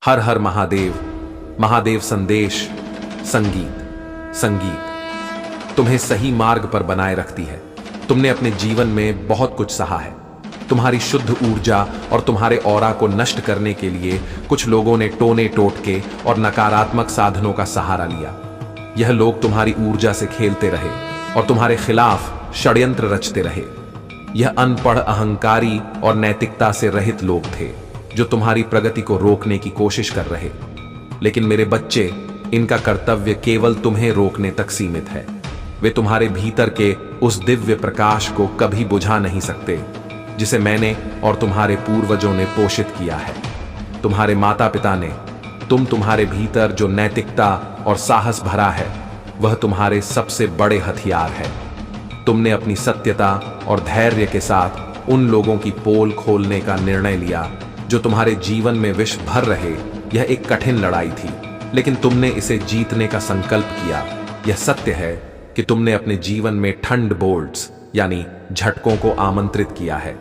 हर हर महादेव, महादेव संदेश, संगीत संगीत तुम्हें सही मार्ग पर बनाए रखती है। तुमने अपने जीवन में बहुत कुछ सहा है। तुम्हारी शुद्ध ऊर्जा और तुम्हारे ऑरा को नष्ट करने के लिए कुछ लोगों ने टोने टोटके और नकारात्मक साधनों का सहारा लिया। यह लोग तुम्हारी ऊर्जा से खेलते रहे और तुम्हारे खिलाफ षड्यंत्र रचते रहे। यह अनपढ़, अहंकारी और नैतिकता से रहित लोग थे जो तुम्हारी प्रगति को रोकने की कोशिश कर रहे। लेकिन मेरे बच्चे, इनका कर्तव्य केवल तुम्हें रोकने तक सीमित है। वे तुम्हारे भीतर के उस दिव्य प्रकाश को कभी बुझा नहीं सकते जिसे मैंने और तुम्हारे पूर्वजों ने पोषित किया है। तुम्हारे माता पिता ने तुम्हारे भीतर जो नैतिकता और साहस भरा है, वह तुम्हारे सबसे बड़े हथियार है। तुमने अपनी सत्यता और धैर्य के साथ उन लोगों की पोल खोलने का निर्णय लिया जो तुम्हारे जीवन में विष भर रहे। यह एक कठिन लड़ाई थी, लेकिन तुमने इसे जीतने का संकल्प किया। यह सत्य है कि तुमने अपने जीवन में ठंड बोल्ट्स यानी झटकों को आमंत्रित किया है,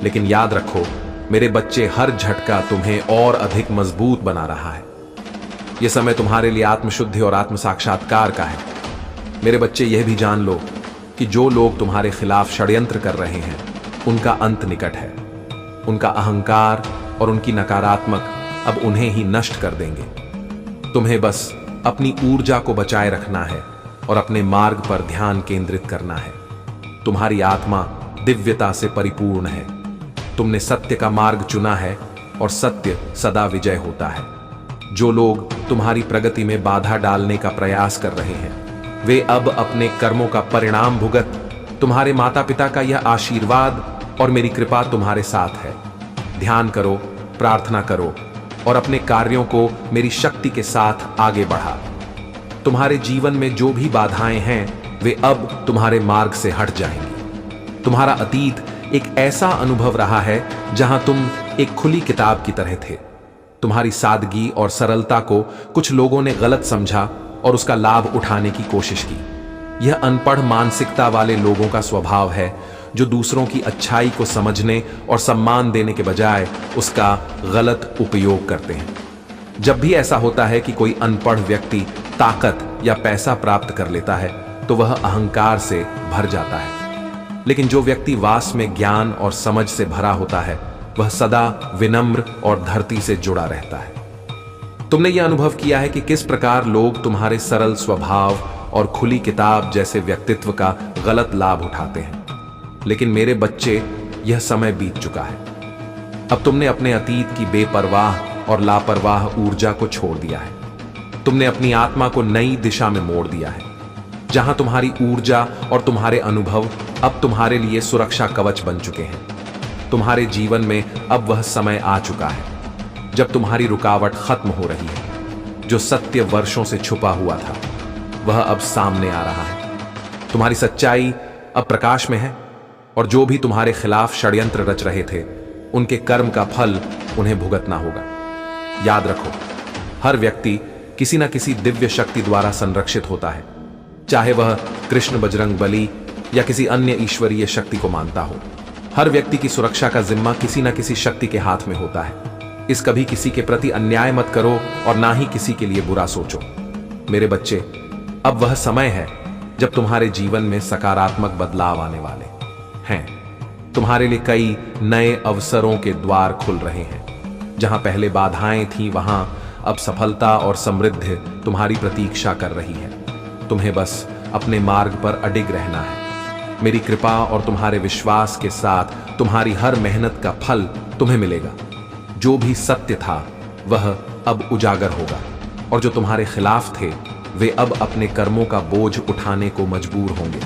लेकिन याद रखो मेरे बच्चे, हर झटका तुम्हें और अधिक मजबूत बना रहा है। यह समय तुम्हारे लिए आत्मशुद्धि और आत्म साक्षात्कार का है। मेरे बच्चे, यह भी जान लो कि जो लोग तुम्हारे खिलाफ षड्यंत्र कर रहे हैं, उनका अंत निकट है। उनका अहंकार और उनकी नकारात्मक अब उन्हें ही नष्ट कर देंगे। तुम्हें बस अपनी ऊर्जा को बचाए रखना है और अपने मार्ग पर ध्यान केंद्रित करना है। तुम्हारी आत्मा दिव्यता से परिपूर्ण है। तुमने सत्य का मार्ग चुना है और सत्य सदा विजय होता है। जो लोग तुम्हारी प्रगति में बाधा डालने का प्रयास कर रहे हैं, वे अब अपने कर्मों का परिणाम भुगत। तुम्हारे माता पिता का यह आशीर्वाद और मेरी कृपा तुम्हारे साथ है। ध्यान करो, प्रार्थना करो और अपने कार्यों को मेरी शक्ति के साथ आगे बढ़ा। तुम्हारे जीवन में जो भी बाधाएं हैं, वे अब तुम्हारे मार्ग से हट जाएंगी। तुम्हारा अतीत एक ऐसा अनुभव रहा है जहां तुम एक खुली किताब की तरह थे। तुम्हारी सादगी और सरलता को कुछ लोगों ने गलत समझा और उसका लाभ उठाने की कोशिश की। यह अनपढ़ मानसिकता वाले लोगों का स्वभाव है जो दूसरों की अच्छाई को समझने और सम्मान देने के बजाय उसका गलत उपयोग करते हैं। जब भी ऐसा होता है कि कोई अनपढ़ व्यक्ति ताकत या पैसा प्राप्त कर लेता है, तो वह अहंकार से भर जाता है। लेकिन जो व्यक्ति वास में ज्ञान और समझ से भरा होता है, वह सदा विनम्र और धरती से जुड़ा रहता है। तुमने यह अनुभव किया है कि किस प्रकार लोग तुम्हारे सरल स्वभाव और खुली किताब जैसे व्यक्तित्व का गलत लाभ उठाते हैं। लेकिन मेरे बच्चे, यह समय बीत चुका है। अब तुमने अपने अतीत की बेपरवाह और लापरवाह ऊर्जा को छोड़ दिया है। तुमने अपनी आत्मा को नई दिशा में मोड़ दिया है, जहां तुम्हारी ऊर्जा और तुम्हारे अनुभव अब तुम्हारे लिए सुरक्षा कवच बन चुके हैं। तुम्हारे जीवन में अब वह समय आ चुका है जब तुम्हारी रुकावट खत्म हो रही है। जो सत्य वर्षों से छुपा हुआ था, वह अब सामने आ रहा है। तुम्हारी सच्चाई अब प्रकाश में है और जो भी तुम्हारे खिलाफ षड्यंत्र रच रहे थे, उनके कर्म का फल उन्हें भुगतना होगा। याद रखो, हर व्यक्ति किसी न किसी दिव्य शक्ति द्वारा संरक्षित होता है, चाहे वह कृष्ण, बजरंग बली या किसी अन्य ईश्वरीय शक्ति को मानता हो। हर व्यक्ति की सुरक्षा का जिम्मा किसी न किसी शक्ति के हाथ में होता है। इस कभी किसी के प्रति अन्याय मत करो और ना ही किसी के लिए बुरा सोचो। मेरे बच्चे, अब वह समय है जब तुम्हारे जीवन में सकारात्मक बदलाव आने वाले हैं। तुम्हारे लिए कई नए अवसरों के द्वार खुल रहे हैं। जहां पहले बाधाएं थीं, वहां अब सफलता और समृद्धि तुम्हारी प्रतीक्षा कर रही है। तुम्हें बस अपने मार्ग पर अडिग रहना है। मेरी कृपा और तुम्हारे विश्वास के साथ तुम्हारी हर मेहनत का फल तुम्हें मिलेगा। जो भी सत्य था, वह अब उजागर होगा और जो तुम्हारे खिलाफ थे, वे अब अपने कर्मों का बोझ उठाने को मजबूर होंगे।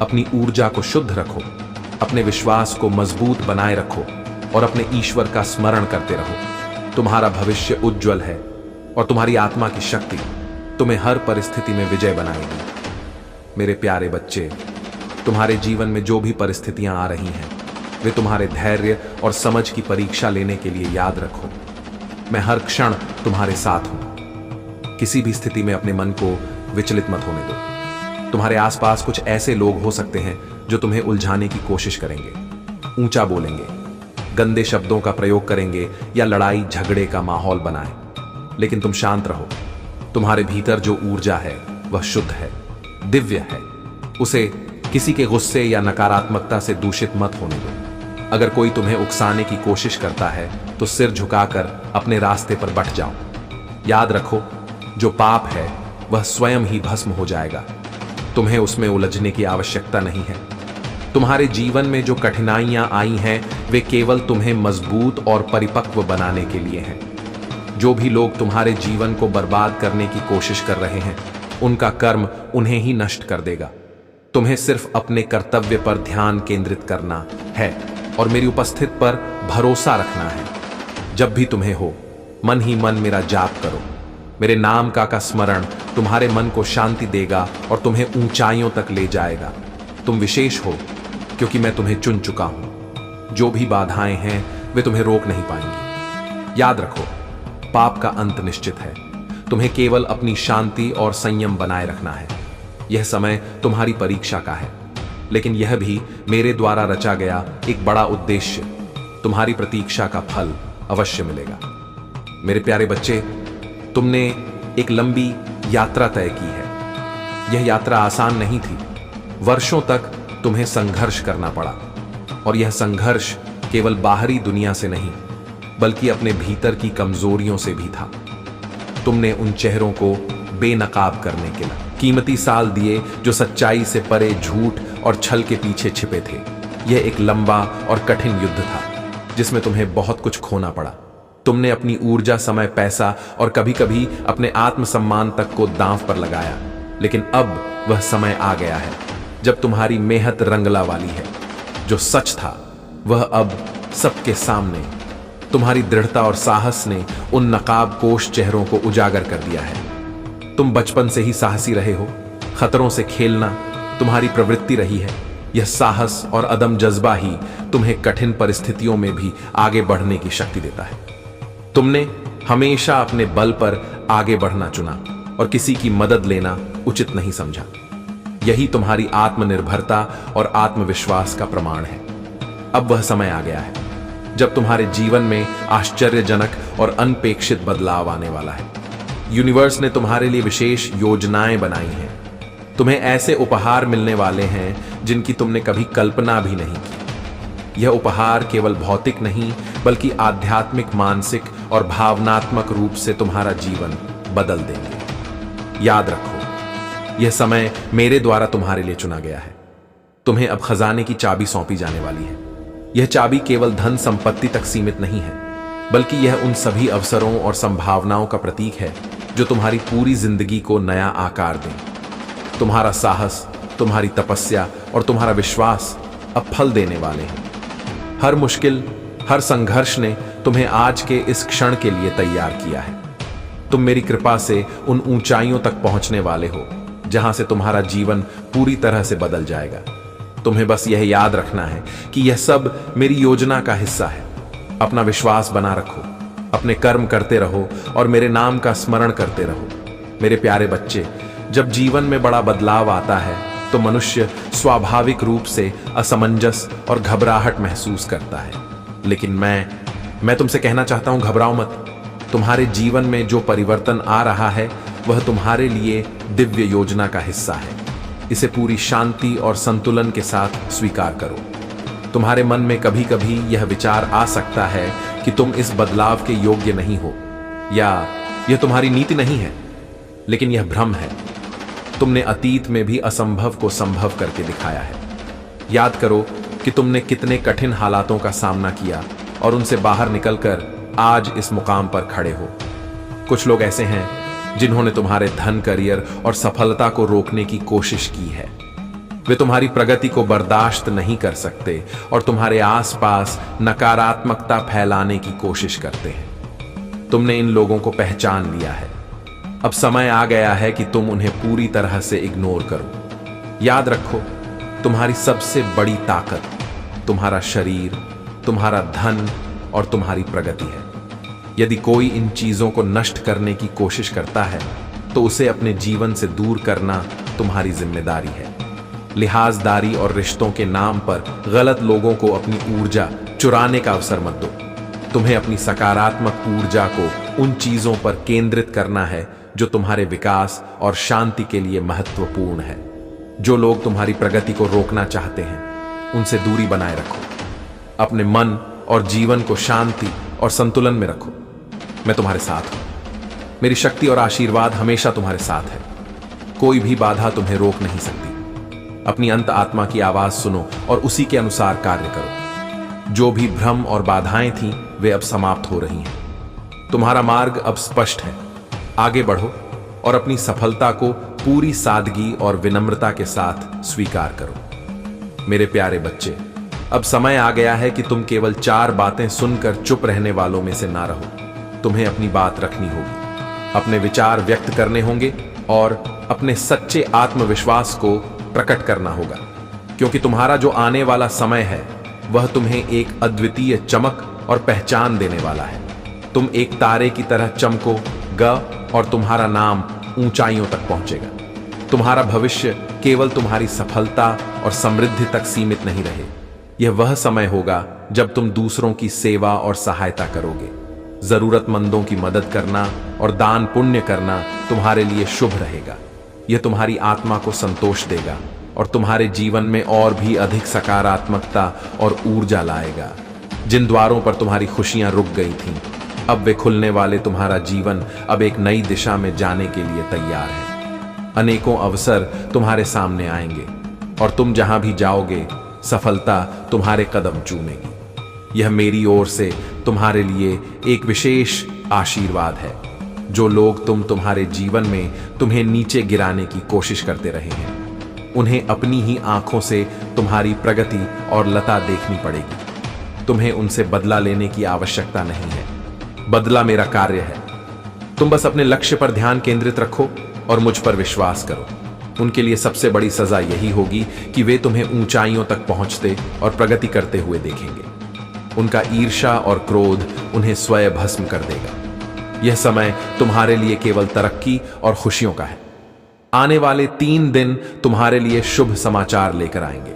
अपनी ऊर्जा को शुद्ध रखो, अपने विश्वास को मजबूत बनाए रखो और अपने ईश्वर का स्मरण करते रहो। तुम्हारा भविष्य उज्जवल है और तुम्हारी आत्मा की शक्ति तुम्हें हर परिस्थिति में विजय बनाएगी। मेरे प्यारे बच्चे, तुम्हारे जीवन में जो भी परिस्थितियां आ रही हैं, वे तुम्हारे धैर्य और समझ की परीक्षा लेने के लिए। याद रखो, मैं हर क्षण तुम्हारे साथ हूं। किसी भी स्थिति में अपने मन को विचलित मत होने दो। तुम्हारे आसपास कुछ ऐसे लोग हो सकते हैं जो तुम्हें उलझाने की कोशिश करेंगे, ऊंचा बोलेंगे, गंदे शब्दों का प्रयोग करेंगे या लड़ाई झगड़े का माहौल बनाएं। लेकिन तुम शांत रहो। तुम्हारे भीतर जो ऊर्जा है वह शुद्ध है, दिव्य है। उसे किसी के गुस्से या नकारात्मकता से दूषित मत होने दो। अगर कोई तुम्हें उकसाने की कोशिश करता है तो सिर झुकाकर अपने रास्ते पर बढ़ जाओ। याद रखो, जो पाप है वह स्वयं ही भस्म हो जाएगा। तुम्हें उसमें उलझने की आवश्यकता नहीं है। तुम्हारे जीवन में जो कठिनाइयां आई हैं वे केवल तुम्हें मजबूत और परिपक्व बनाने के लिए हैं। जो भी लोग तुम्हारे जीवन को बर्बाद करने की कोशिश कर रहे हैं, उनका कर्म उन्हें ही नष्ट कर देगा। तुम्हें सिर्फ अपने कर्तव्य पर ध्यान केंद्रित करना है और मेरी उपस्थिति पर भरोसा रखना है। जब भी तुम्हें हो, मन ही मन मेरा जाप करो। मेरे नाम का स्मरण तुम्हारे मन को शांति देगा और तुम्हें ऊंचाइयों तक ले जाएगा। तुम विशेष हो क्योंकि मैं तुम्हें चुन चुका हूं। जो भी बाधाएं हैं वे तुम्हें रोक नहीं पाएंगी। याद रखो, पाप का अंत निश्चित है। तुम्हें केवल अपनी शांति और संयम बनाए रखना है। यह समय तुम्हारी परीक्षा का है, लेकिन यह भी मेरे द्वारा रचा गया एक बड़ा उद्देश्य। तुम्हारी प्रतीक्षा का फल अवश्य मिलेगा। मेरे प्यारे बच्चे, तुमने एक लंबी यात्रा तय की है। यह यात्रा आसान नहीं थी। वर्षों तक तुम्हें संघर्ष करना पड़ा, और यह संघर्ष केवल बाहरी दुनिया से नहीं बल्कि अपने भीतर की कमजोरियों से भी था। तुमने उन चेहरों को बेनकाब करने के लिए कीमती साल दिए जो सच्चाई से परे झूठ और छल के पीछे छिपे थे। यह एक लंबा और कठिन युद्ध था जिसमें तुम्हें बहुत कुछ खोना पड़ा। तुमने अपनी ऊर्जा, समय, पैसा और कभी-कभी अपने आत्मसम्मान तक को दांव पर लगाया, लेकिन अब वह समय आ गया है जब तुम्हारी मेहनत रंगला वाली है। जो सच था वह अब सबके सामने। तुम्हारी दृढ़ता और साहस ने उन नकाबपोश चेहरों को उजागर कर दिया है। तुम बचपन से ही साहसी रहे हो। खतरों से खेलना तुम्हारी प्रवृत्ति रही है। यह साहस और अदम जज्बा ही तुम्हें कठिन परिस्थितियों में भी आगे बढ़ने की शक्ति देता है। तुमने हमेशा अपने बल पर आगे बढ़ना चुना और किसी की मदद लेना उचित नहीं समझा। यही तुम्हारी आत्मनिर्भरता और आत्मविश्वास का प्रमाण है। अब वह समय आ गया है जब तुम्हारे जीवन में आश्चर्यजनक और अनपेक्षित बदलाव आने वाला है। यूनिवर्स ने तुम्हारे लिए विशेष योजनाएं बनाई हैं। तुम्हें ऐसे उपहार मिलने वाले हैं जिनकी तुमने कभी कल्पना भी नहीं की। यह उपहार केवल भौतिक नहीं बल्कि आध्यात्मिक, मानसिक और भावनात्मक रूप से तुम्हारा जीवन बदल देंगे। याद रखो, यह समय मेरे द्वारा तुम्हारे लिए चुना गया है। तुम्हें अब खजाने की चाबी सौंपी जाने वाली है। यह चाबी केवल धन संपत्ति तक सीमित नहीं है, बल्कि यह उन सभी अवसरों और संभावनाओं का प्रतीक है जो तुम्हारी पूरी जिंदगी को नया आकार दें। तुम्हारा साहस, तुम्हारी तपस्या और तुम्हारा विश्वास अब फल देने वाले हैं। हर मुश्किल, हर संघर्ष ने तुम्हें आज के इस क्षण के लिए तैयार किया है। तुम मेरी कृपा से उन ऊंचाइयों तक पहुंचने वाले हो जहां से तुम्हारा जीवन पूरी तरह से बदल जाएगा। तुम्हें बस यह याद रखना है कि यह सब मेरी योजना का हिस्सा है। अपना विश्वास बना रखो, अपने कर्म करते रहो और मेरे नाम का स्मरण करते रहो। मेरे प्यारे बच्चे, जब जीवन में बड़ा बदलाव आता है तो मनुष्य स्वाभाविक रूप से असमंजस और घबराहट महसूस करता है, लेकिन मैं तुमसे कहना चाहता हूं, घबराओ मत। तुम्हारे जीवन में जो परिवर्तन आ रहा है वह तुम्हारे लिए दिव्य योजना का हिस्सा है। इसे पूरी शांति और संतुलन के साथ स्वीकार करो। तुम्हारे मन में कभी कभी यह विचार आ सकता है कि तुम इस बदलाव के योग्य नहीं हो या यह तुम्हारी नीति नहीं है, लेकिन यह भ्रम है। तुमने अतीत में भी असंभव को संभव करके दिखाया है। याद करो कि तुमने कितने कठिन हालातों का सामना किया और उनसे बाहर निकलकर आज इस मुकाम पर खड़े हो। कुछ लोग ऐसे हैं जिन्होंने तुम्हारे धन, करियर और सफलता को रोकने की कोशिश की है। वे तुम्हारी प्रगति को बर्दाश्त नहीं कर सकते और तुम्हारे आसपास नकारात्मकता फैलाने की कोशिश करते हैं। तुमने इन लोगों को पहचान लिया है। अब समय आ गया है कि तुम उन्हें पूरी तरह से इग्नोर करो। याद रखो, तुम्हारी सबसे बड़ी ताकत तुम्हारा शरीर, तुम्हारा धन और तुम्हारी प्रगति है। यदि कोई इन चीजों को नष्ट करने की कोशिश करता है तो उसे अपने जीवन से दूर करना तुम्हारी जिम्मेदारी है। लिहाजदारी और रिश्तों के नाम पर गलत लोगों को अपनी ऊर्जा चुराने का अवसर मत दो। तुम्हें अपनी सकारात्मक ऊर्जा को उन चीजों पर केंद्रित करना है जो तुम्हारे विकास और शांति के लिए महत्वपूर्ण है। जो लोग तुम्हारी प्रगति को रोकना चाहते हैं, उनसे दूरी बनाए रखो। अपने मन और जीवन को शांति और संतुलन में रखो। मैं तुम्हारे साथ हूं। मेरी शक्ति और आशीर्वाद हमेशा तुम्हारे साथ है। कोई भी बाधा तुम्हें रोक नहीं सकती। अपनी अंत आत्मा की आवाज सुनो और उसी के अनुसार कार्य करो। जो भी भ्रम और बाधाएं थीं, वे अब समाप्त हो रही हैं। तुम्हारा मार्ग अब स्पष्ट है। आगे बढ़ो और अपनी सफलता को पूरी सादगी और विनम्रता के साथ स्वीकार करो। मेरे प्यारे बच्चे, अब समय आ गया है कि तुम केवल 4 बातें सुनकर चुप रहने वालों में से ना रहो। तुम्हें अपनी बात रखनी होगी, अपने विचार व्यक्त करने होंगे और अपने सच्चे आत्मविश्वास को प्रकट करना होगा, क्योंकि तुम्हारा जो आने वाला समय है वह तुम्हें एक अद्वितीय चमक और पहचान देने वाला है। तुम एक तारे की तरह चमकोगे और तुम्हारा नाम ऊंचाइयों तक पहुंचेगा। तुम्हारा भविष्य केवल तुम्हारी सफलता और समृद्धि तक सीमित नहीं रहे। यह वह समय होगा जब तुम दूसरों की सेवा और सहायता करोगे। जरूरतमंदों की मदद करना और दान पुण्य करना तुम्हारे लिए शुभ रहेगा। यह तुम्हारी आत्मा को संतोष देगा और तुम्हारे जीवन में और भी अधिक सकारात्मकता और ऊर्जा लाएगा। जिन द्वारों पर तुम्हारी खुशियां रुक गई थीं, अब वे खुलने वाले। तुम्हारा जीवन अब एक नई दिशा में जाने के लिए तैयार है। अनेकों अवसर तुम्हारे सामने आएंगे और तुम जहां भी जाओगे, सफलता तुम्हारे कदम चूमेगी। यह मेरी ओर से तुम्हारे लिए एक विशेष आशीर्वाद है। जो लोग तुम्हारे जीवन में तुम्हें नीचे गिराने की कोशिश करते रहे हैं, उन्हें अपनी ही आंखों से तुम्हारी प्रगति और लता देखनी पड़ेगी। तुम्हें उनसे बदला लेने की आवश्यकता नहीं है। बदला मेरा कार्य है। तुम बस अपने लक्ष्य पर ध्यान केंद्रित रखो और मुझ पर विश्वास करो। उनके लिए सबसे बड़ी सजा यही होगी कि वे तुम्हें ऊंचाइयों तक पहुंचते और प्रगति करते हुए देखेंगे। उनका ईर्ष्या और क्रोध उन्हें स्वयं भस्म कर देगा। यह समय तुम्हारे लिए केवल तरक्की और खुशियों का है। आने वाले 3 दिन तुम्हारे लिए शुभ समाचार लेकर आएंगे।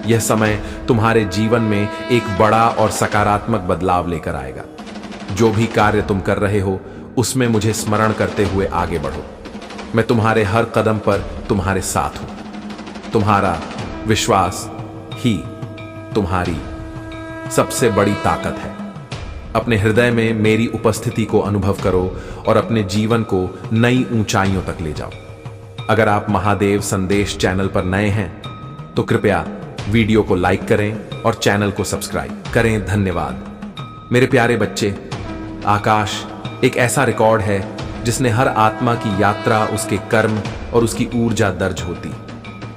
यह समय तुम्हारे जीवन में एक बड़ा और सकारात्मक बदलाव लेकर आएगा। जो भी कार्य तुम कर रहे हो, उसमें मुझे स्मरण करते हुए आगे बढ़ो। मैं तुम्हारे हर कदम पर तुम्हारे साथ हूं। तुम्हारा विश्वास ही तुम्हारी सबसे बड़ी ताकत है। अपने हृदय में मेरी उपस्थिति को अनुभव करो और अपने जीवन को नई ऊंचाइयों तक ले जाओ। अगर आप महादेव संदेश चैनल पर नए हैं तो कृपया वीडियो को लाइक करें और चैनल को सब्सक्राइब करें। धन्यवाद। मेरे प्यारे बच्चे, आकाश एक ऐसा रिकॉर्ड है जिसने हर आत्मा की यात्रा, उसके कर्म और उसकी ऊर्जा दर्ज होती।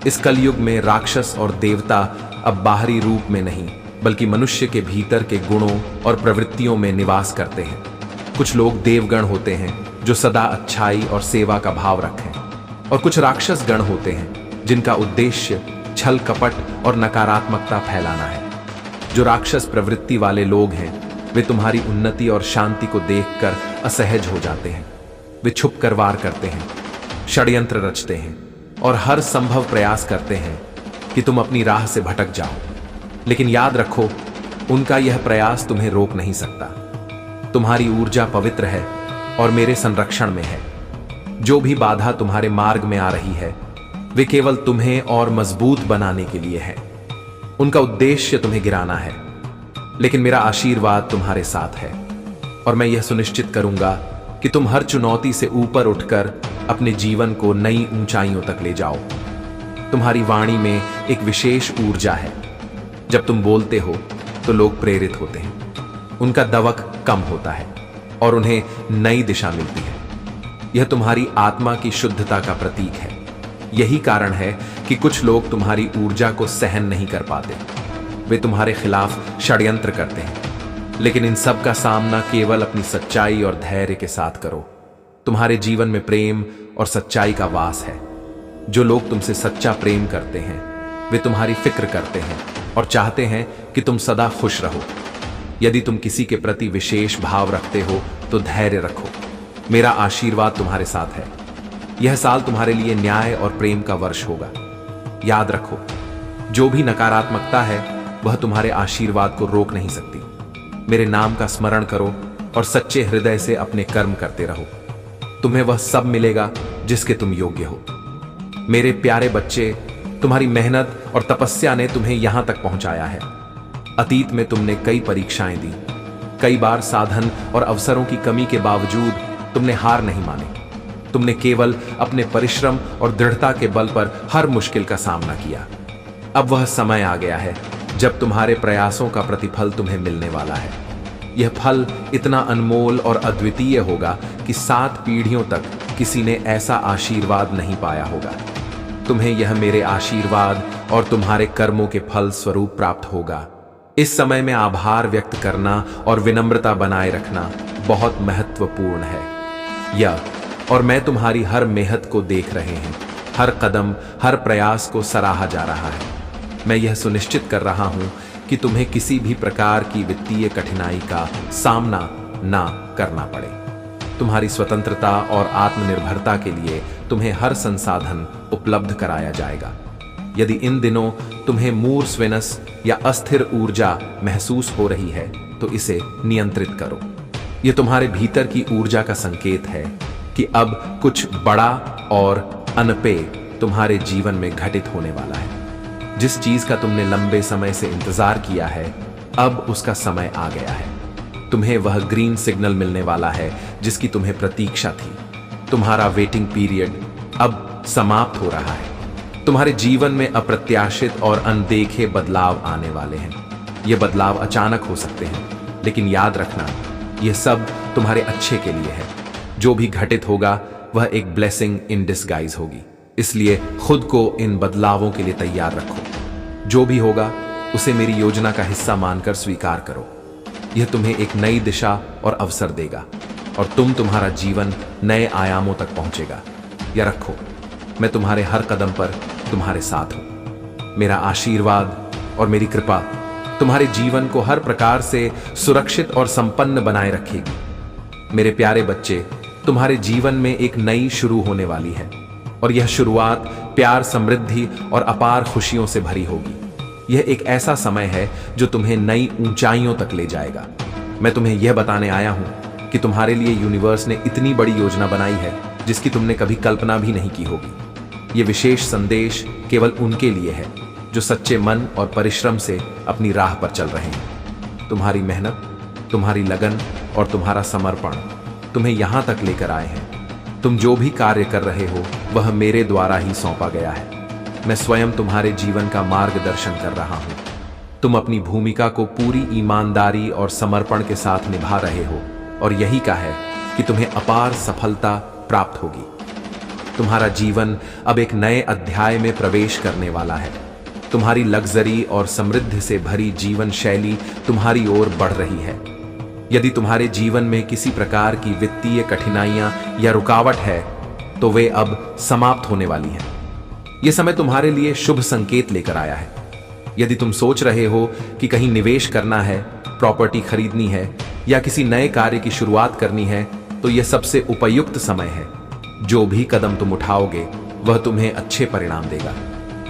इस कलयुग में राक्षस और देवता अब बाहरी रूप में नहीं, बल्कि मनुष्य के भीतर के गुणों और प्रवृत्तियों में निवास करते हैं। कुछ लोग देवगण होते हैं जो सदा अच्छाई और सेवा का भाव रखें, और कुछ राक्षस गण होते हैं जिनका उद्देश्य छल कपट और नकारात्मकता फैलाना है। जो राक्षस प्रवृत्ति वाले लोग हैं, वे तुम्हारी उन्नति और शांति को देखकर असहज हो जाते हैं। वे छुप कर वार करते हैं, षड्यंत्र रचते हैं और हर संभव प्रयास करते हैं कि तुम अपनी राह से भटक जाओ। लेकिन याद रखो, उनका यह प्रयास तुम्हें रोक नहीं सकता। तुम्हारी ऊर्जा पवित्र है और मेरे संरक्षण में है। जो भी बाधा तुम्हारे मार्ग में आ रही है, वे केवल तुम्हें और मजबूत बनाने के लिए है। उनका उद्देश्य तुम्हें गिराना है, लेकिन मेरा आशीर्वाद तुम्हारे साथ है और मैं यह सुनिश्चित करूंगा कि तुम हर चुनौती से ऊपर उठकर अपने जीवन को नई ऊंचाइयों तक ले जाओ। तुम्हारी वाणी में एक विशेष ऊर्जा है। जब तुम बोलते हो तो लोग प्रेरित होते हैं, उनका दवक कम होता है और उन्हें नई दिशा मिलती है। यह तुम्हारी आत्मा की शुद्धता का प्रतीक है। यही कारण है कि कुछ लोग तुम्हारी ऊर्जा को सहन नहीं कर पाते। वे तुम्हारे खिलाफ षड्यंत्र करते हैं, लेकिन इन सब का सामना केवल अपनी सच्चाई और धैर्य के साथ करो। तुम्हारे जीवन में प्रेम और सच्चाई का वास है। जो लोग तुमसे सच्चा प्रेम करते हैं, वे तुम्हारी फिक्र करते हैं और चाहते हैं कि तुम सदा खुश रहो। यदि तुम किसी के प्रति विशेष भाव रखते हो तो धैर्य रखो। मेरा आशीर्वाद तुम्हारे साथ है। यह साल तुम्हारे लिए न्याय और प्रेम का वर्ष होगा। याद रखो, जो भी नकारात्मकता है वह तुम्हारे आशीर्वाद को रोक नहीं सकती। मेरे नाम का स्मरण करो और सच्चे हृदय से अपने कर्म करते रहो। तुम्हें वह सब मिलेगा जिसके तुम योग्य हो। मेरे प्यारे बच्चे, तुम्हारी मेहनत और तपस्या ने तुम्हें यहां तक पहुंचाया है। अतीत में तुमने कई परीक्षाएं दी, कई बार साधन और अवसरों की कमी के बावजूद तुमने हार नहीं मानी। तुमने केवल अपने परिश्रम और दृढ़ता के बल पर हर मुश्किल का सामना किया। अब वह समय आ गया है जब तुम्हारे प्रयासों का प्रतिफल तुम्हें मिलने वाला है। यह फल इतना अनमोल और अद्वितीय होगा कि 7 पीढ़ियों तक किसी ने ऐसा आशीर्वाद नहीं पाया होगा। तुम्हें यह मेरे आशीर्वाद और तुम्हारे कर्मों के फल स्वरूप प्राप्त होगा। इस समय में आभार व्यक्त करना और विनम्रता बनाए रखना बहुत महत्वपूर्ण है। यह और मैं तुम्हारी हर मेहनत को देख रहे हैं, हर कदम, हर प्रयास को सराहा जा रहा है। मैं यह सुनिश्चित कर रहा हूं कि तुम्हें किसी भी प्रकार की वित्तीय कठिनाई का सामना ना करना पड़े। तुम्हारी स्वतंत्रता और आत्मनिर्भरता के लिए तुम्हें हर संसाधन उपलब्ध कराया जाएगा। यदि इन दिनों तुम्हें मूड स्विंग्स या अस्थिर ऊर्जा महसूस हो रही है तो इसे नियंत्रित करो। यह तुम्हारे भीतर की ऊर्जा का संकेत है कि अब कुछ बड़ा और अनपेय तुम्हारे जीवन में घटित होने वाला है। जिस चीज का तुमने लंबे समय से इंतजार किया है, अब उसका समय आ गया है। तुम्हें वह ग्रीन सिग्नल मिलने वाला है जिसकी तुम्हें प्रतीक्षा थी। तुम्हारा वेटिंग पीरियड अब समाप्त हो रहा है। तुम्हारे जीवन में अप्रत्याशित और अनदेखे बदलाव आने वाले हैं। ये बदलाव अचानक हो सकते हैं, लेकिन याद रखना, यह सब तुम्हारे अच्छे के लिए है। जो भी घटित होगा वह एक ब्लेसिंग इन डिस्गाइज होगी। इसलिए खुद को इन बदलावों के लिए तैयार रखो। जो भी होगा उसे मेरी योजना का हिस्सा मानकर स्वीकार करो। यह तुम्हें एक नई दिशा और अवसर देगा और तुम्हारा जीवन नए आयामों तक पहुंचेगा। या रखो, मैं तुम्हारे हर कदम पर तुम्हारे साथ हूं। मेरा आशीर्वाद और मेरी कृपा तुम्हारे जीवन को हर प्रकार से सुरक्षित और संपन्न बनाए रखेगी। मेरे प्यारे बच्चे, तुम्हारे जीवन में एक नई शुरू होने वाली है और यह शुरुआत प्यार, समृद्धि और अपार खुशियों से भरी होगी। यह एक ऐसा समय है जो तुम्हें नई ऊंचाइयों तक ले जाएगा। मैं तुम्हें यह बताने आया हूं कि तुम्हारे लिए यूनिवर्स ने इतनी बड़ी योजना बनाई है जिसकी तुमने कभी कल्पना भी नहीं की होगी। यह विशेष संदेश केवल उनके लिए है जो सच्चे मन और परिश्रम से अपनी राह पर चल रहे हैं। तुम्हारी मेहनत, तुम्हारी लगन और तुम्हारा समर्पण तुम्हें यहां तक लेकर आए हैं। तुम जो भी कार्य कर रहे हो वह मेरे द्वारा ही सौंपा गया है। मैं स्वयं तुम्हारे जीवन का मार्गदर्शन कर रहा हूं। तुम अपनी भूमिका को पूरी ईमानदारी और समर्पण के साथ निभा रहे हो और यही का है कि तुम्हें अपार सफलता प्राप्त होगी। तुम्हारा जीवन अब एक नए अध्याय में प्रवेश करने वाला है। तुम्हारी लग्जरी और समृद्धि से भरी जीवन शैली तुम्हारी ओर बढ़ रही है। यदि तुम्हारे जीवन में किसी प्रकार की वित्तीय कठिनाइयां या रुकावट है तो वे अब समाप्त होने वाली हैं। यह समय तुम्हारे लिए शुभ संकेत लेकर आया है। यदि तुम सोच रहे हो कि कहीं निवेश करना है, प्रॉपर्टी खरीदनी है या किसी नए कार्य की शुरुआत करनी है तो यह सबसे उपयुक्त समय है। जो भी कदम तुम उठाओगे वह तुम्हें अच्छे परिणाम देगा।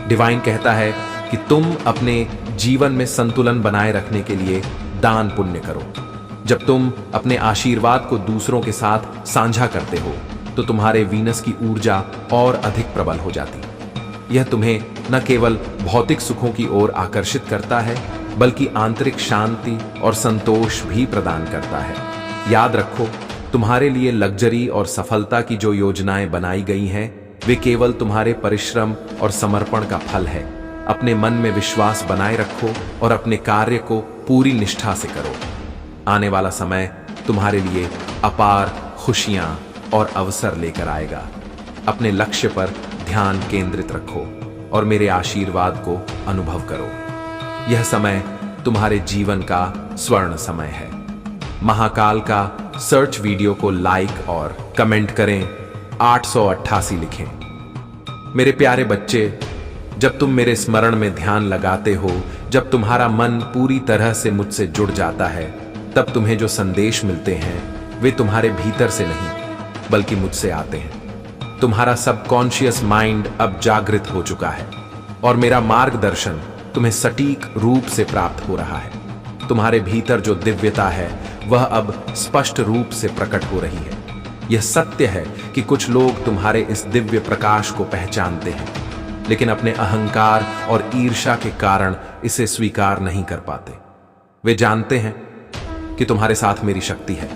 डिवाइन कहता है कि तुम अपने जीवन में संतुलन बनाए रखने के लिए दान पुण्य करो। जब तुम अपने आशीर्वाद को दूसरों के साथ साझा करते हो तो तुम्हारे वीनस की ऊर्जा और अधिक प्रबल हो जाती। यह तुम्हें न केवल भौतिक सुखों की ओर आकर्षित करता है बल्कि आंतरिक शांति और संतोष भी प्रदान करता है। याद रखो, तुम्हारे लिए लग्जरी और सफलता की जो योजनाएं बनाई गई हैं वे केवल तुम्हारे परिश्रम और समर्पण का फल है। अपने मन में विश्वास बनाए रखो और अपने कार्य को पूरी निष्ठा से करो। आने वाला समय तुम्हारे लिए अपार खुशियां और अवसर लेकर आएगा। अपने लक्ष्य पर ध्यान केंद्रित रखो और मेरे आशीर्वाद को अनुभव करो। यह समय तुम्हारे जीवन का स्वर्ण समय है। महाकाल का सर्च वीडियो को लाइक और कमेंट करें, 888 लिखें। मेरे प्यारे बच्चे, जब तुम मेरे स्मरण में ध्यान लगाते हो, जब तुम्हारा मन पूरी तरह से मुझसे जुड़ जाता है, तब तुम्हें जो संदेश मिलते हैं वे तुम्हारे भीतर से नहीं बल्कि मुझसे आते हैं। तुम्हारा सबकॉन्शियस माइंड अब जागृत हो चुका है और मेरा मार्गदर्शन तुम्हें सटीक रूप से प्राप्त हो रहा है। तुम्हारे भीतर जो दिव्यता है वह अब स्पष्ट रूप से प्रकट हो रही है। यह सत्य है कि कुछ लोग तुम्हारे इस दिव्य प्रकाश को पहचानते हैं, लेकिन अपने अहंकार और ईर्ष्या के कारण इसे स्वीकार नहीं कर पाते। वे जानते हैं कि तुम्हारे साथ मेरी शक्ति है,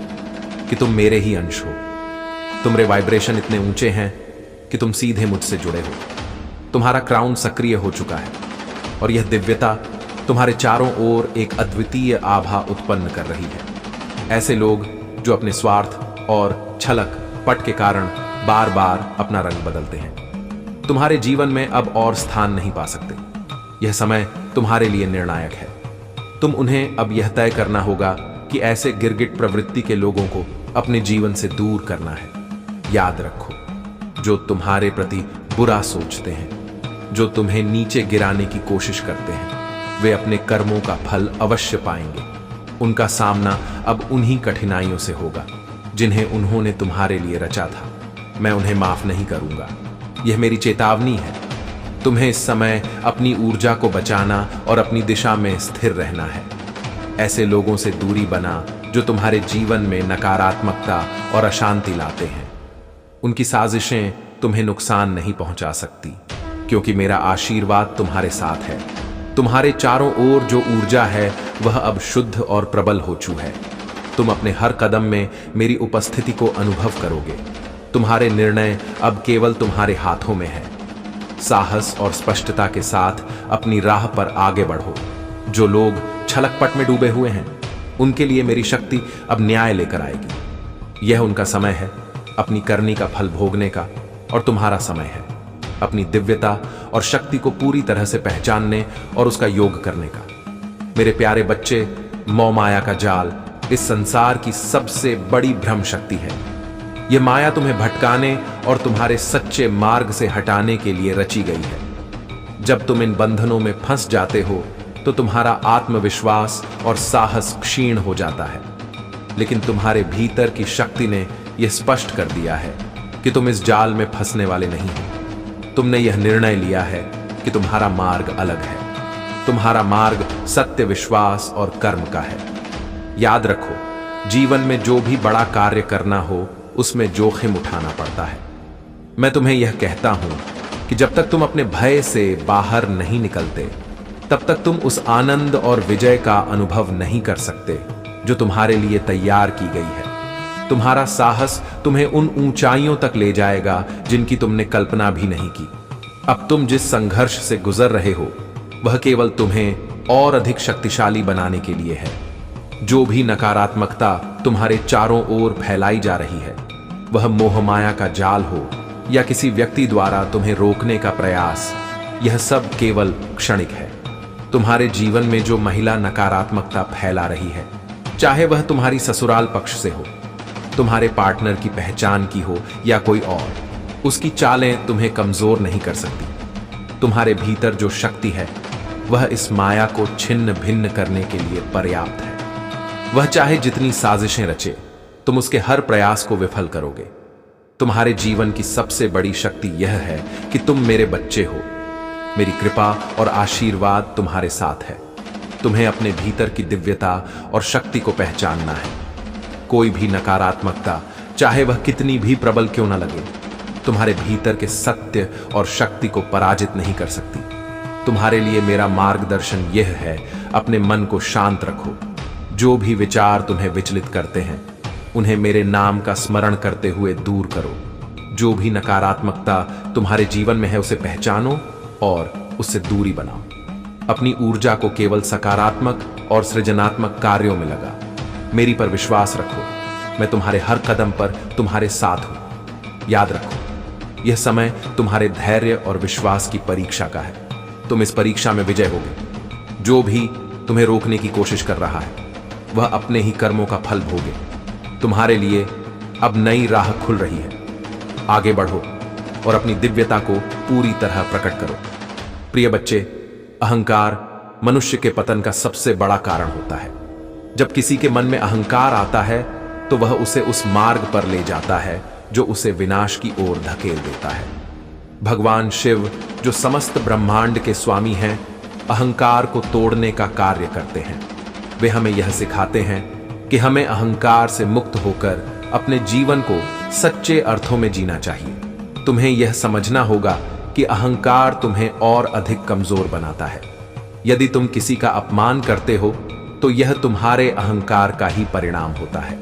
कि तुम मेरे ही अंश हो। तुम्हारे वाइब्रेशन इतने ऊंचे हैं कि तुम सीधे मुझसे जुड़े हो। तुम्हारा क्राउन सक्रिय हो चुका है और यह दिव्यता तुम्हारे चारों ओर एक अद्वितीय आभा उत्पन्न कर रही है। ऐसे लोग जो अपने स्वार्थ और छलक पट के कारण बार बार अपना रंग बदलते हैं, तुम्हारे जीवन में अब और स्थान नहीं पा सकते। यह समय तुम्हारे लिए निर्णायक है। तुम उन्हें अब यह तय करना होगा कि ऐसे गिरगिट प्रवृत्ति के लोगों को अपने जीवन से दूर करना है। याद रखो, जो तुम्हारे प्रति बुरा सोचते हैं, जो तुम्हें नीचे गिराने की कोशिश करते हैं, वे अपने कर्मों का फल अवश्य पाएंगे। उनका सामना अब उन्हीं कठिनाइयों से होगा जिन्हें उन्होंने तुम्हारे लिए रचा था। मैं उन्हें माफ नहीं करूंगा। यह मेरी चेतावनी है। तुम्हें इस समय अपनी ऊर्जा को बचाना और अपनी दिशा में स्थिर रहना है। ऐसे लोगों से दूरी बना जो तुम्हारे जीवन में नकारात्मकता और अशांति लाते हैं। उनकी साजिशें तुम्हें नुकसान नहीं पहुंचा सकती, क्योंकि मेरा आशीर्वाद तुम्हारे साथ है। तुम्हारे चारों ओर जो ऊर्जा है वह अब शुद्ध और प्रबल हो चुकी है। तुम अपने हर कदम में मेरी उपस्थिति को अनुभव करोगे। तुम्हारे निर्णय अब केवल तुम्हारे हाथों में है। साहस और स्पष्टता के साथ अपनी राह पर आगे बढ़ो। जो लोग छलकपट में डूबे हुए हैं, उनके लिए मेरी शक्ति अब न्याय लेकर आएगी। यह उनका समय है अपनी करनी का फल भोगने का, और तुम्हारा समय है अपनी दिव्यता और शक्ति को पूरी तरह से पहचानने और उसका योग करने का। मेरे प्यारे बच्चे, मोह माया का जाल इस संसार की सबसे बड़ी भ्रम शक्ति है। यह माया तुम्हें भटकाने और तुम्हारे सच्चे मार्ग से हटाने के लिए रची गई है। जब तुम इन बंधनों में फंस जाते हो तो तुम्हारा आत्मविश्वास और साहस क्षीण हो जाता है, लेकिन तुम्हारे भीतर की शक्ति ने यह स्पष्ट कर दिया है कि तुम इस जाल में फंसने वाले नहीं हो। तुमने यह निर्णय लिया है कि तुम्हारा मार्ग अलग है। तुम्हारा मार्ग सत्य, विश्वास और कर्म का है। याद रखो, जीवन में जो भी बड़ा कार्य करना हो उसमें जोखिम उठाना पड़ता है। मैं तुम्हें यह कहता हूं कि जब तक तुम अपने भय से बाहर नहीं निकलते, तब तक तुम उस आनंद और विजय का अनुभव नहीं कर सकते जो तुम्हारे लिए तैयार की गई है। तुम्हारा साहस तुम्हें उन ऊंचाइयों तक ले जाएगा जिनकी तुमने कल्पना भी नहीं की। अब तुम जिस संघर्ष से गुजर रहे हो वह केवल तुम्हें और अधिक शक्तिशाली बनाने के लिए है। जो भी नकारात्मकता तुम्हारे चारों ओर फैलाई जा रही है, वह मोह माया का जाल हो या किसी व्यक्ति द्वारा तुम्हें रोकने का प्रयास, यह सब केवल क्षणिक है। तुम्हारे जीवन में जो महिला नकारात्मकता फैला रही है, चाहे वह तुम्हारी ससुराल पक्ष से हो, तुम्हारे पार्टनर की पहचान की हो या कोई और, उसकी चालें तुम्हें कमजोर नहीं कर सकती। तुम्हारे भीतर जो शक्ति है वह इस माया को छिन्न भिन्न करने के लिए पर्याप्त है। वह चाहे जितनी साजिशें रचे, तुम उसके हर प्रयास को विफल करोगे। तुम्हारे जीवन की सबसे बड़ी शक्ति यह है कि तुम मेरे बच्चे हो। मेरी कृपा और आशीर्वाद तुम्हारे साथ है। तुम्हें अपने भीतर की दिव्यता और शक्ति को पहचानना है। कोई भी नकारात्मकता, चाहे वह कितनी भी प्रबल क्यों न लगे, तुम्हारे भीतर के सत्य और शक्ति को पराजित नहीं कर सकती। तुम्हारे लिए मेरा मार्गदर्शन यह है, अपने मन को शांत रखो। जो भी विचार तुम्हें विचलित करते हैं, उन्हें मेरे नाम का स्मरण करते हुए दूर करो। जो भी नकारात्मकता तुम्हारे जीवन में है उसे पहचानो और उससे दूरी बनाओ। अपनी ऊर्जा को केवल सकारात्मक और सृजनात्मक कार्यों में लगा। मेरी पर विश्वास रखो। मैं तुम्हारे हर कदम पर तुम्हारे साथ हूं। याद रखो, यह समय तुम्हारे धैर्य और विश्वास की परीक्षा का है। तुम इस परीक्षा में विजय होगे। जो भी तुम्हें रोकने की कोशिश कर रहा है, वह अपने ही कर्मों का फल भोगे। तुम्हारे लिए अब नई राह खुल रही है। आगे बढ़ो और अपनी दिव्यता को पूरी तरह प्रकट करो। प्रिय बच्चे, अहंकार मनुष्य के पतन का सबसे बड़ा कारण होता है। जब किसी के मन में अहंकार आता है तो वह उसे उस मार्ग पर ले जाता है जो उसे विनाश की ओर धकेल देता है। भगवान शिव, जो समस्त ब्रह्मांड के स्वामी हैं, अहंकार को तोड़ने का कार्य करते हैं। वे हमें यह सिखाते हैं कि हमें अहंकार से मुक्त होकर अपने जीवन को सच्चे अर्थों में जीना चाहिए। तुम्हें यह समझना होगा कि अहंकार तुम्हें और अधिक कमजोर बनाता है। यदि तुम किसी का अपमान करते हो तो यह तुम्हारे अहंकार का ही परिणाम होता है।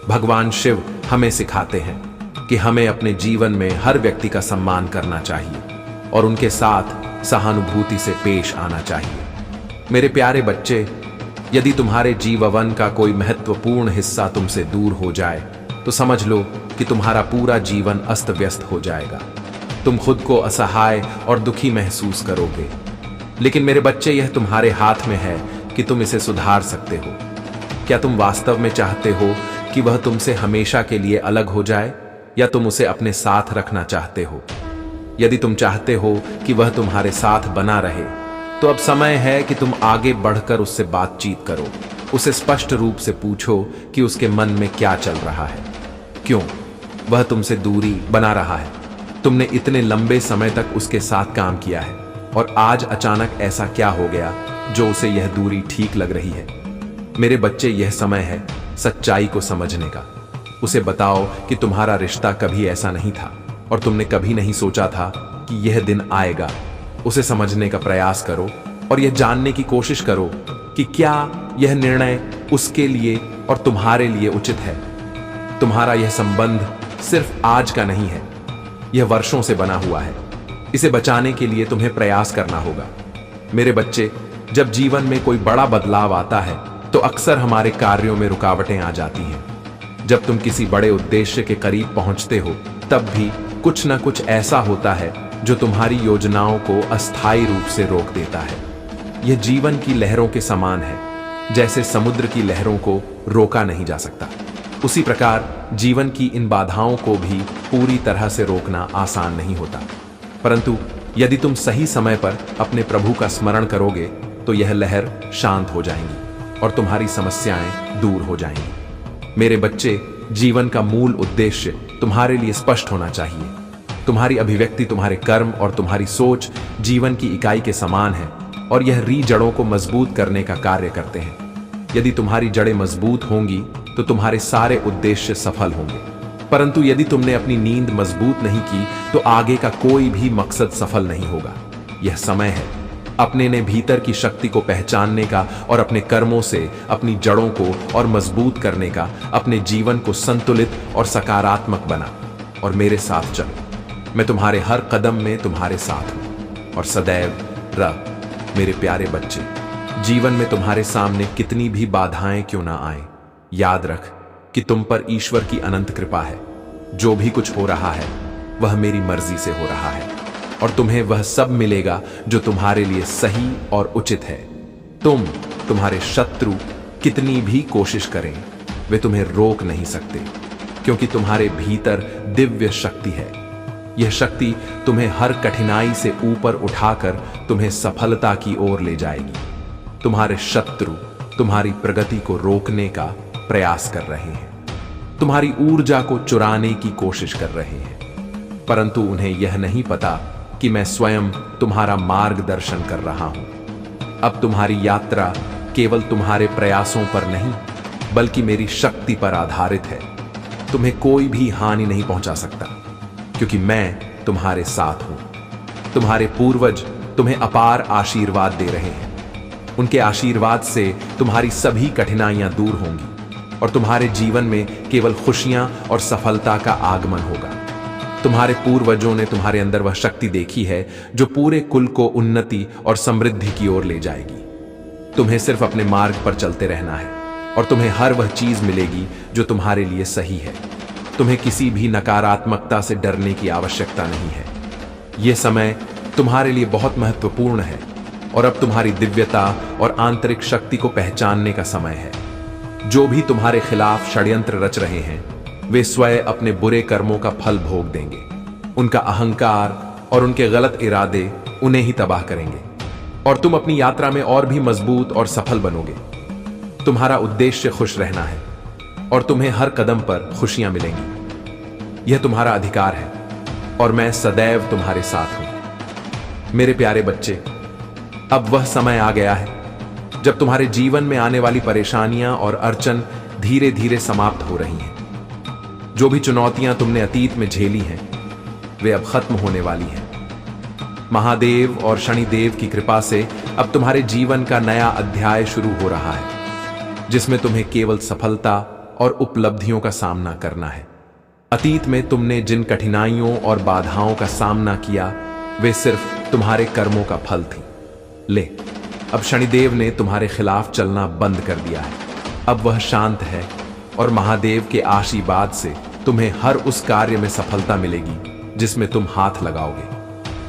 भगवान शिव हमें सिखाते हैं कि हमें अपने जीवन में हर व्यक्ति का सम्मान करना चाहिए और उनके साथ सहानुभूति से पेश आना चाहिए। मेरे प्यारे बच्चे, यदि तुम्हारे जीवन का कोई महत्वपूर्ण हिस्सा तुमसे दूर हो जाए तो समझ लो कि तुम्हारा पूरा जीवन अस्त व्यस्त हो जाएगा। तुम खुद को असहाय और दुखी महसूस करोगे। लेकिन मेरे बच्चे, यह तुम्हारे हाथ में है कि तुम इसे सुधार सकते हो। क्या तुम वास्तव में चाहते हो कि वह तुमसे हमेशा के लिए अलग हो जाए, या तुम उसे अपने साथ रखना चाहते हो? यदि तुम चाहते हो कि वह तुम्हारे साथ बना रहे तो अब समय है कि तुम आगे बढ़कर उससे बातचीत करो। उसे स्पष्ट रूप से पूछो कि उसके मन में क्या चल रहा है, क्यों वह तुमसे दूरी बना रहा है। तुमने इतने लंबे समय तक उसके साथ काम किया है और आज अचानक ऐसा क्या हो गया जो उसे यह दूरी ठीक लग रही है? मेरे बच्चे, यह समय है सच्चाई को समझने का। उसे बताओ कि तुम्हारा रिश्ता कभी ऐसा नहीं था और तुमने कभी नहीं सोचा था कि यह दिन आएगा। उसे समझने का प्रयास करो और यह जानने की कोशिश करो कि क्या यह निर्णय उसके लिए और तुम्हारे लिए उचित है। तुम्हारा यह संबंध सिर्फ आज का नहीं है, यह वर्षों से बना हुआ है। इसे बचाने के लिए तुम्हें प्रयास करना होगा। मेरे बच्चे, जब जीवन में कोई बड़ा बदलाव आता है तो अक्सर हमारे कार्यों में रुकावटें आ जाती हैं। जब तुम किसी बड़े उद्देश्य के करीब पहुंचते हो तब भी कुछ न कुछ ऐसा होता है जो तुम्हारी योजनाओं को अस्थायी रूप से रोक देता है। यह जीवन की लहरों के समान है। जैसे समुद्र की लहरों को रोका नहीं जा सकता, उसी प्रकार जीवन की इन बाधाओं को भी पूरी तरह से रोकना आसान नहीं होता। परंतु यदि तुम सही समय पर अपने प्रभु का स्मरण करोगे तो यह लहर शांत हो जाएंगी और तुम्हारी समस्याएं दूर हो जाएंगी। मेरे बच्चे, जीवन का मूल उद्देश्य तुम्हारे लिए स्पष्ट होना चाहिए। तुम्हारी अभिव्यक्ति, तुम्हारे कर्म और तुम्हारी सोच जीवन की इकाई के समान है और यह जड़ों को मजबूत करने का कार्य करते हैं। यदि तुम्हारी जड़ें मजबूत होंगी तो तुम्हारे सारे उद्देश्य सफल होंगे। परंतु यदि तुमने अपनी नींद मजबूत नहीं की तो आगे का कोई भी मकसद सफल नहीं होगा। यह समय है अपने ने भीतर की शक्ति को पहचानने का और अपने कर्मों से अपनी जड़ों को और मजबूत करने का। अपने जीवन को संतुलित और सकारात्मक बना और मेरे साथ चलो। मैं तुम्हारे हर कदम में तुम्हारे साथ हूं और सदैव रह। मेरे प्यारे बच्चे, जीवन में तुम्हारे सामने कितनी भी बाधाएं क्यों ना आए, याद रख कि तुम पर ईश्वर की अनंत कृपा है। जो भी कुछ हो रहा है वह मेरी मर्जी से हो रहा है और तुम्हें वह सब मिलेगा जो तुम्हारे लिए सही और उचित है। तुम्हारे शत्रु कितनी भी कोशिश करें, वे तुम्हें रोक नहीं सकते, क्योंकि तुम्हारे भीतर दिव्य शक्ति है। यह शक्ति तुम्हें हर कठिनाई से ऊपर उठाकर तुम्हें सफलता की ओर ले जाएगी। तुम्हारे शत्रु तुम्हारी प्रगति को रोकने का प्रयास कर रहे हैं, तुम्हारी ऊर्जा को चुराने की कोशिश कर रहे हैं, परंतु उन्हें यह नहीं पता कि मैं स्वयं तुम्हारा मार्गदर्शन कर रहा हूं। अब तुम्हारी यात्रा केवल तुम्हारे प्रयासों पर नहीं बल्कि मेरी शक्ति पर आधारित है। तुम्हें कोई भी हानि नहीं पहुंचा सकता, क्योंकि मैं तुम्हारे साथ हूं। तुम्हारे पूर्वज तुम्हें अपार आशीर्वाद दे रहे हैं। उनके आशीर्वाद से तुम्हारी सभी कठिनाइयां दूर होंगी और तुम्हारे जीवन में केवल खुशियां और सफलता का आगमन होगा। तुम्हारे पूर्वजों ने तुम्हारे अंदर वह शक्ति देखी है जो पूरे कुल को उन्नति और समृद्धि की ओर ले जाएगी। तुम्हें सिर्फ अपने मार्ग पर चलते रहना है और तुम्हें हर वह चीज मिलेगी जो तुम्हारे लिए सही है। तुम्हें किसी भी नकारात्मकता से डरने की आवश्यकता नहीं है। यह समय तुम्हारे लिए बहुत महत्वपूर्ण है और अब तुम्हारी दिव्यता और आंतरिक शक्ति को पहचानने का समय है। जो भी तुम्हारे खिलाफ षड्यंत्र रच रहे हैं वे स्वयं अपने बुरे कर्मों का फल भोग देंगे। उनका अहंकार और उनके गलत इरादे उन्हें ही तबाह करेंगे और तुम अपनी यात्रा में और भी मजबूत और सफल बनोगे। तुम्हारा उद्देश्य खुश रहना है और तुम्हें हर कदम पर खुशियां मिलेंगी। यह तुम्हारा अधिकार है और मैं सदैव तुम्हारे साथ हूं। मेरे प्यारे बच्चे, अब वह समय आ गया है जब तुम्हारे जीवन में आने वाली परेशानियां और अड़चन धीरे धीरे समाप्त हो रही हैं। जो भी चुनौतियां तुमने अतीत में झेली हैं, वे अब खत्म होने वाली हैं। महादेव और शनिदेव की कृपा से अब तुम्हारे जीवन का नया अध्याय शुरू हो रहा है, जिसमें तुम्हें केवल सफलता और उपलब्धियों का सामना करना है। अतीत में तुमने जिन कठिनाइयों और बाधाओं का सामना किया, वे सिर्फ तुम्हारे कर्मों का फल थी। ले, अब शनिदेव ने तुम्हारे खिलाफ चलना बंद कर दिया है। अब वह शांत है और महादेव के आशीर्वाद से तुम्हें हर उस कार्य में सफलता मिलेगी जिसमें तुम हाथ लगाओगे।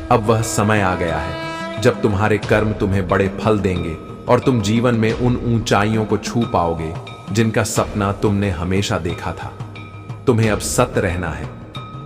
अब वह समय आ गया है जब तुम्हारे कर्म तुम्हें बड़े फल देंगे और तुम जीवन में उन ऊंचाइयों को छू पाओगे जिनका सपना तुमने हमेशा देखा था। तुम्हें अब सत्य रहना है,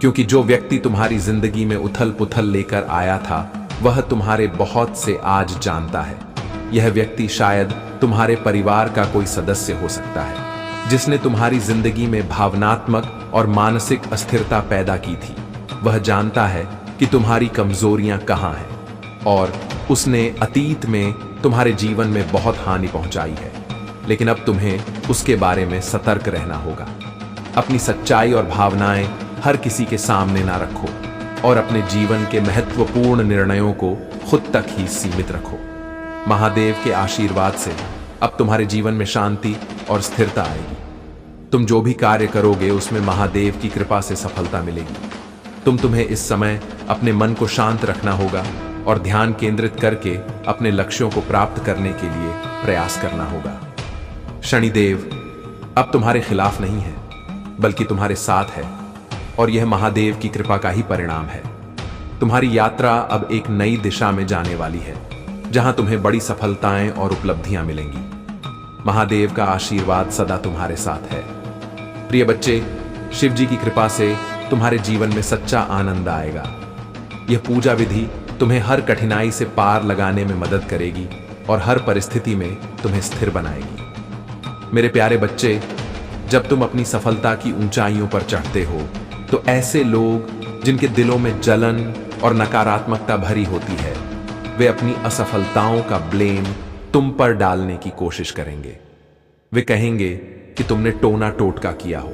क्योंकि जो व्यक्ति तुम्हारी जिंदगी में उथल पुथल लेकर आया था, वह तुम्हारे बहुत से आज जानता है। यह व्यक्ति शायद तुम्हारे परिवार का कोई सदस्य हो सकता है, जिसने तुम्हारी जिंदगी में भावनात्मक और मानसिक अस्थिरता पैदा की थी। वह जानता है कि तुम्हारी कमजोरियां कहां हैं और उसने अतीत में तुम्हारे जीवन में बहुत हानि पहुंचाई है, लेकिन अब तुम्हें उसके बारे में सतर्क रहना होगा। अपनी सच्चाई और भावनाएं हर किसी के सामने ना रखो और अपने जीवन के महत्वपूर्ण निर्णयों को खुद तक ही सीमित रखो। महादेव के आशीर्वाद से अब तुम्हारे जीवन में शांति और स्थिरता आएगी। तुम जो भी कार्य करोगे उसमें महादेव की कृपा से सफलता मिलेगी। तुम्हें इस समय अपने मन को शांत रखना होगा और ध्यान केंद्रित करके अपने लक्ष्यों को प्राप्त करने के लिए प्रयास करना होगा। शनिदेव अब तुम्हारे खिलाफ नहीं है, बल्कि तुम्हारे साथ है, और यह महादेव की कृपा का ही परिणाम है। तुम्हारी यात्रा अब एक नई दिशा में जाने वाली है, जहां तुम्हें बड़ी सफलताएं और उपलब्धियां मिलेंगी। महादेव का आशीर्वाद सदा तुम्हारे साथ है। प्रिय बच्चे, शिव जी की कृपा से तुम्हारे जीवन में सच्चा आनंद आएगा। यह पूजा विधि तुम्हें हर कठिनाई से पार लगाने में मदद करेगी और हर परिस्थिति में तुम्हें स्थिर बनाएगी। मेरे प्यारे बच्चे, जब तुम अपनी सफलता की ऊंचाइयों पर चढ़ते हो, तो ऐसे लोग जिनके दिलों में जलन और नकारात्मकता भरी होती है, वे अपनी असफलताओं का ब्लेम तुम पर डालने की कोशिश करेंगे। वे कहेंगे कि तुमने टोना टोटका किया हो,